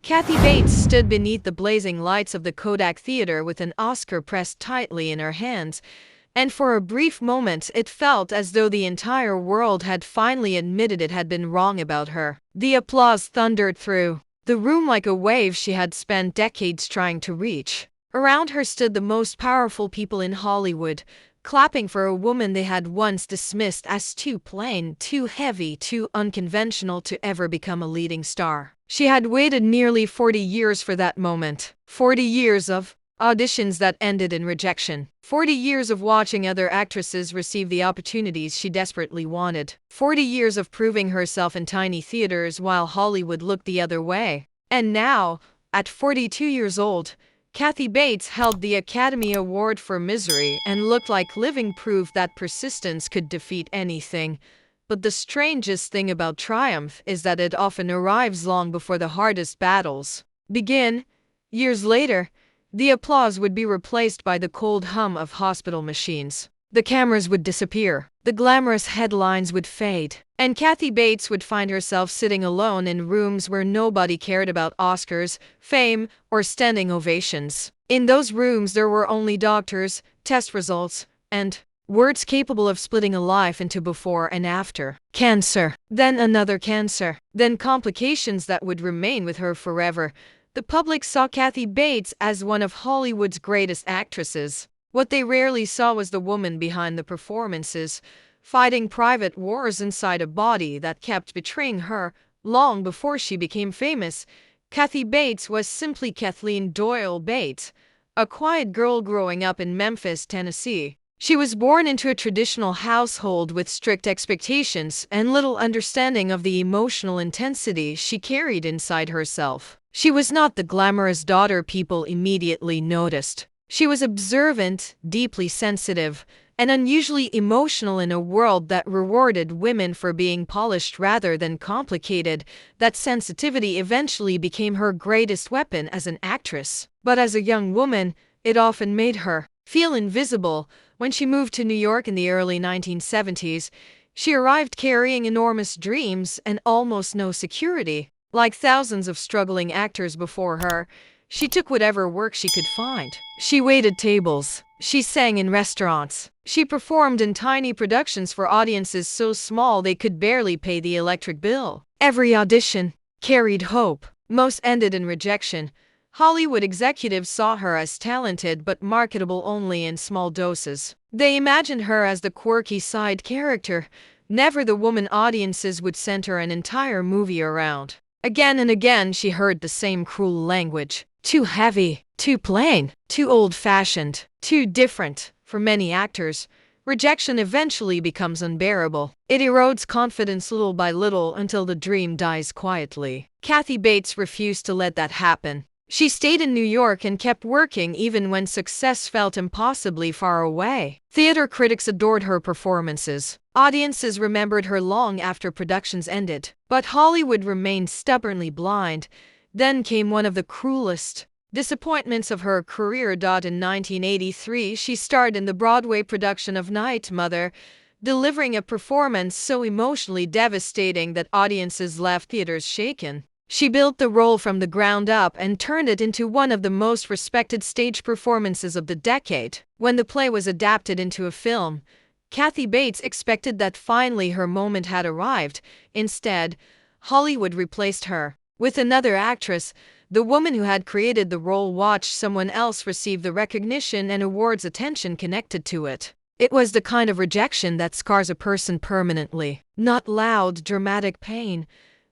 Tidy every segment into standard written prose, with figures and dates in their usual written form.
Kathy Bates stood beneath the blazing lights of the Kodak Theater with an Oscar pressed tightly in her hands, and for a brief moment it felt as though the entire world had finally admitted it had been wrong about her. The applause thundered through the room like a wave she had spent decades trying to reach. Around her stood the most powerful people in Hollywood, clapping for a woman they had once dismissed as too plain, too heavy, too unconventional to ever become a leading star. She had waited nearly 40 years for that moment. 40 years of auditions that ended in rejection. 40 years of watching other actresses receive the opportunities she desperately wanted. 40 years of proving herself in tiny theaters while Hollywood looked the other way. And now, at 42 years old, Kathy Bates held the Academy Award for Misery and looked like living proof that persistence could defeat anything. But the strangest thing about triumph is that it often arrives long before the hardest battles begin. Years later, the applause would be replaced by the cold hum of hospital machines. The cameras would disappear, the glamorous headlines would fade, and Kathy Bates would find herself sitting alone in rooms where nobody cared about Oscars, fame, or standing ovations. In those rooms there were only doctors, test results, and words capable of splitting a life into before and after. Cancer, then another cancer, then complications that would remain with her forever. The public saw Kathy Bates as one of Hollywood's greatest actresses. What they rarely saw was the woman behind the performances, fighting private wars inside a body that kept betraying her. Long before she became famous, Kathy Bates was simply Kathleen Doyle Bates, a quiet girl growing up in Memphis, Tennessee. She was born into a traditional household with strict expectations and little understanding of the emotional intensity she carried inside herself. She was not the glamorous daughter people immediately noticed. She was observant, deeply sensitive, and unusually emotional in a world that rewarded women for being polished rather than complicated. That sensitivity eventually became her greatest weapon as an actress. But as a young woman, it often made her feel invisible. When she moved to New York in the early 1970s, she arrived carrying enormous dreams and almost no security. Like thousands of struggling actors before her, she took whatever work she could find. She waited tables. She sang in restaurants. She performed in tiny productions for audiences so small they could barely pay the electric bill. Every audition carried hope. Most ended in rejection. Hollywood executives saw her as talented but marketable only in small doses. They imagined her as the quirky side character, never the woman audiences would center an entire movie around. Again and again she heard the same cruel language. Too heavy, too plain, too old-fashioned, too different. For many actors, rejection eventually becomes unbearable. It erodes confidence little by little until the dream dies quietly. Kathy Bates refused to let that happen. She stayed in New York and kept working even when success felt impossibly far away. Theater critics adored her performances. Audiences remembered her long after productions ended. But Hollywood remained stubbornly blind. Then came one of the cruelest disappointments of her career. In 1983, she starred in the Broadway production of Night Mother, delivering a performance so emotionally devastating that audiences left theaters shaken. She built the role from the ground up and turned it into one of the most respected stage performances of the decade. When the play was adapted into a film, Kathy Bates expected that finally her moment had arrived. Instead, Hollywood replaced her with another actress. The woman who had created the role watched someone else receive the recognition and awards attention connected to it. It was the kind of rejection that scars a person permanently. Not loud, dramatic pain,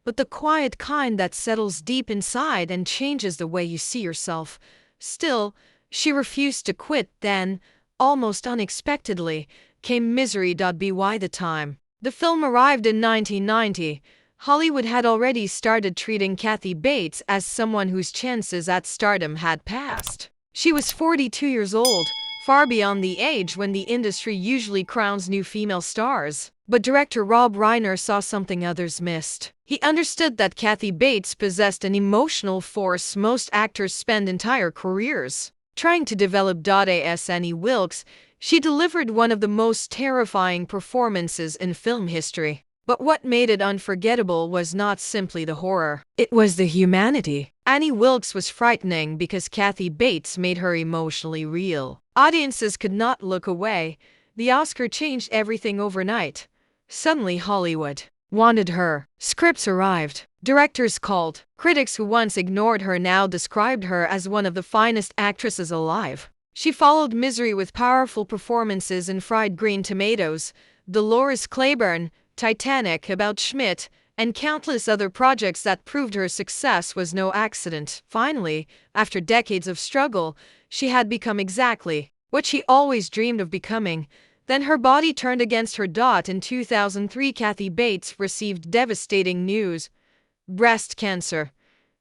but the quiet kind that settles deep inside and changes the way you see yourself. Still, she refused to quit. Then, almost unexpectedly, came Misery. By the time the film arrived in 1990, Hollywood had already started treating Kathy Bates as someone whose chances at stardom had passed. She was 42 years old, far beyond the age when the industry usually crowns new female stars. But director Rob Reiner saw something others missed. He understood that Kathy Bates possessed an emotional force most actors spend entire careers trying to develop. As Annie Wilkes, she delivered one of the most terrifying performances in film history. But what made it unforgettable was not simply the horror. It was the humanity. Annie Wilkes was frightening because Kathy Bates made her emotionally real. Audiences could not look away. The Oscar changed everything overnight. Suddenly Hollywood wanted her. Scripts arrived. Directors called. Critics who once ignored her now described her as one of the finest actresses alive. She followed Misery with powerful performances in Fried Green Tomatoes, Dolores Claiborne, Titanic, About Schmidt, and countless other projects that proved her success was no accident. Finally, after decades of struggle, she had become exactly what she always dreamed of becoming. Then her body turned against her. In 2003, Kathy Bates received devastating news: breast cancer.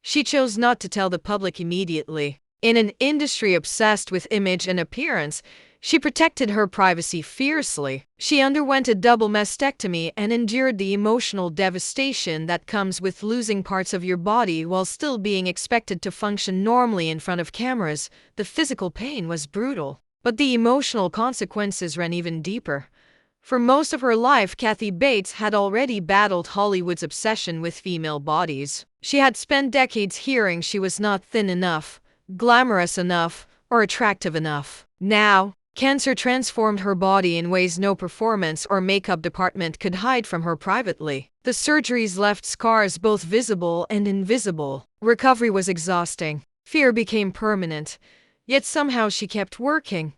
She chose not to tell the public immediately. In an industry obsessed with image and appearance, she protected her privacy fiercely. She underwent a double mastectomy and endured the emotional devastation that comes with losing parts of your body while still being expected to function normally in front of cameras. The physical pain was brutal, but the emotional consequences ran even deeper. For most of her life, Kathy Bates had already battled Hollywood's obsession with female bodies. She had spent decades hearing she was not thin enough, glamorous enough, or attractive enough. Now, cancer transformed her body in ways no performance or makeup department could hide from her privately. The surgeries left scars both visible and invisible. Recovery was exhausting. Fear became permanent. Yet somehow she kept working.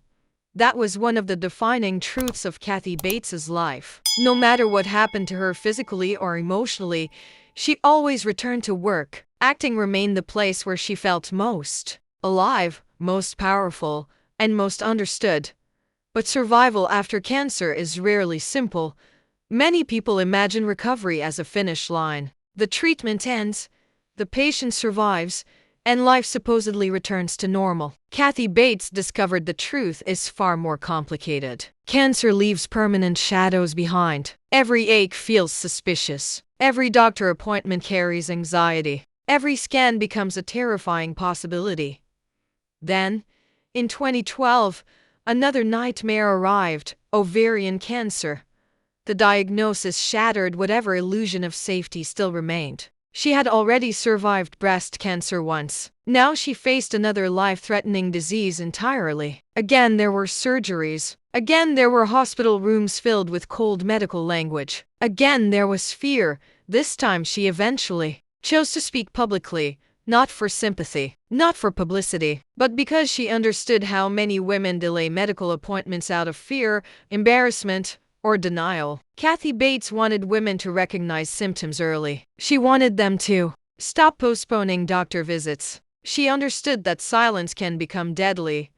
That was one of the defining truths of Kathy Bates's life. No matter what happened to her physically or emotionally, she always returned to work. Acting remained the place where she felt most alive, most powerful, and most understood. But survival after cancer is rarely simple. Many people imagine recovery as a finish line. The treatment ends, the patient survives, and life supposedly returns to normal. Kathy Bates discovered the truth is far more complicated. Cancer leaves permanent shadows behind. Every ache feels suspicious. Every doctor appointment carries anxiety. Every scan becomes a terrifying possibility. Then, in 2012, another nightmare arrived: ovarian cancer. The diagnosis shattered whatever illusion of safety still remained. She had already survived breast cancer once. Now she faced another life-threatening disease entirely. Again there were surgeries. Again there were hospital rooms filled with cold medical language. Again there was fear. This time she eventually chose to speak publicly, not for sympathy, not for publicity, but because she understood how many women delay medical appointments out of fear, embarrassment, or denial. Kathy Bates wanted women to recognize symptoms early. She wanted them to stop postponing doctor visits. She understood that silence can become deadly.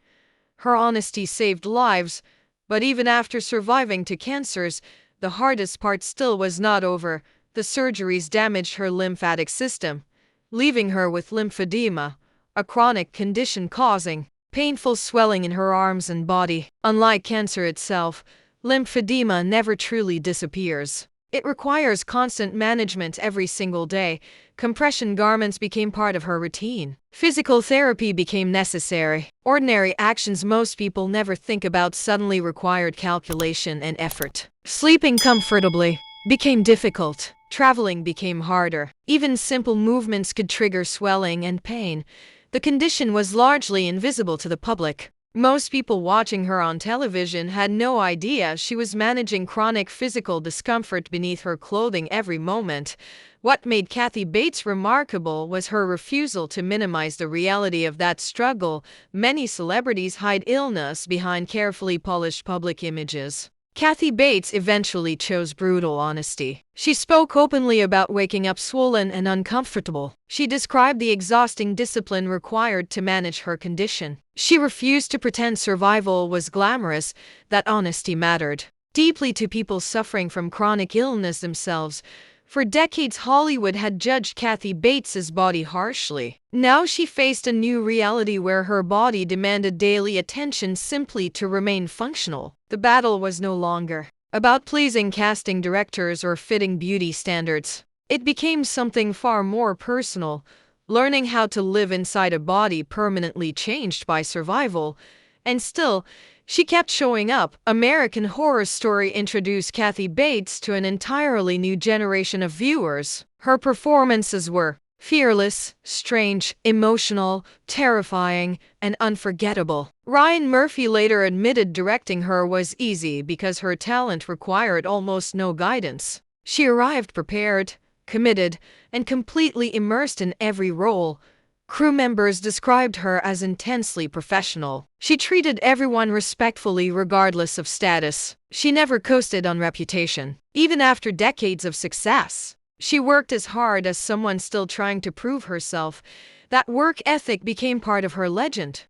Her honesty saved lives, but even after surviving 2 cancers, the hardest part still was not over. The surgeries damaged her lymphatic system, leaving her with lymphedema, a chronic condition causing painful swelling in her arms and body. Unlike cancer itself, lymphedema never truly disappears. It requires constant management every single day. Compression garments became part of her routine. Physical therapy became necessary. Ordinary actions most people never think about suddenly required calculation and effort. Sleeping comfortably became difficult. Traveling became harder. Even simple movements could trigger swelling and pain. The condition was largely invisible to the public. Most people watching her on television had no idea she was managing chronic physical discomfort beneath her clothing every moment. What made Kathy Bates remarkable was her refusal to minimize the reality of that struggle. Many celebrities hide illness behind carefully polished public images. Kathy Bates eventually chose brutal honesty. She spoke openly about waking up swollen and uncomfortable. She described the exhausting discipline required to manage her condition. She refused to pretend survival was glamorous. That honesty mattered deeply to people suffering from chronic illness themselves. For decades, Hollywood had judged Kathy Bates's body harshly. Now she faced a new reality where her body demanded daily attention simply to remain functional. The battle was no longer about pleasing casting directors or fitting beauty standards. It became something far more personal: learning how to live inside a body permanently changed by survival. And still, she kept showing up. American Horror Story introduced Kathy Bates to an entirely new generation of viewers. Her performances were Fearless, strange, emotional, terrifying, and unforgettable. Ryan Murphy later admitted directing her was easy because her talent required almost no guidance. She arrived prepared, committed, and completely immersed in every role. Crew members described her as intensely professional. She treated everyone respectfully regardless of status. She never coasted on reputation. Even after decades of success, she worked as hard as someone still trying to prove herself. That work ethic became part of her legend.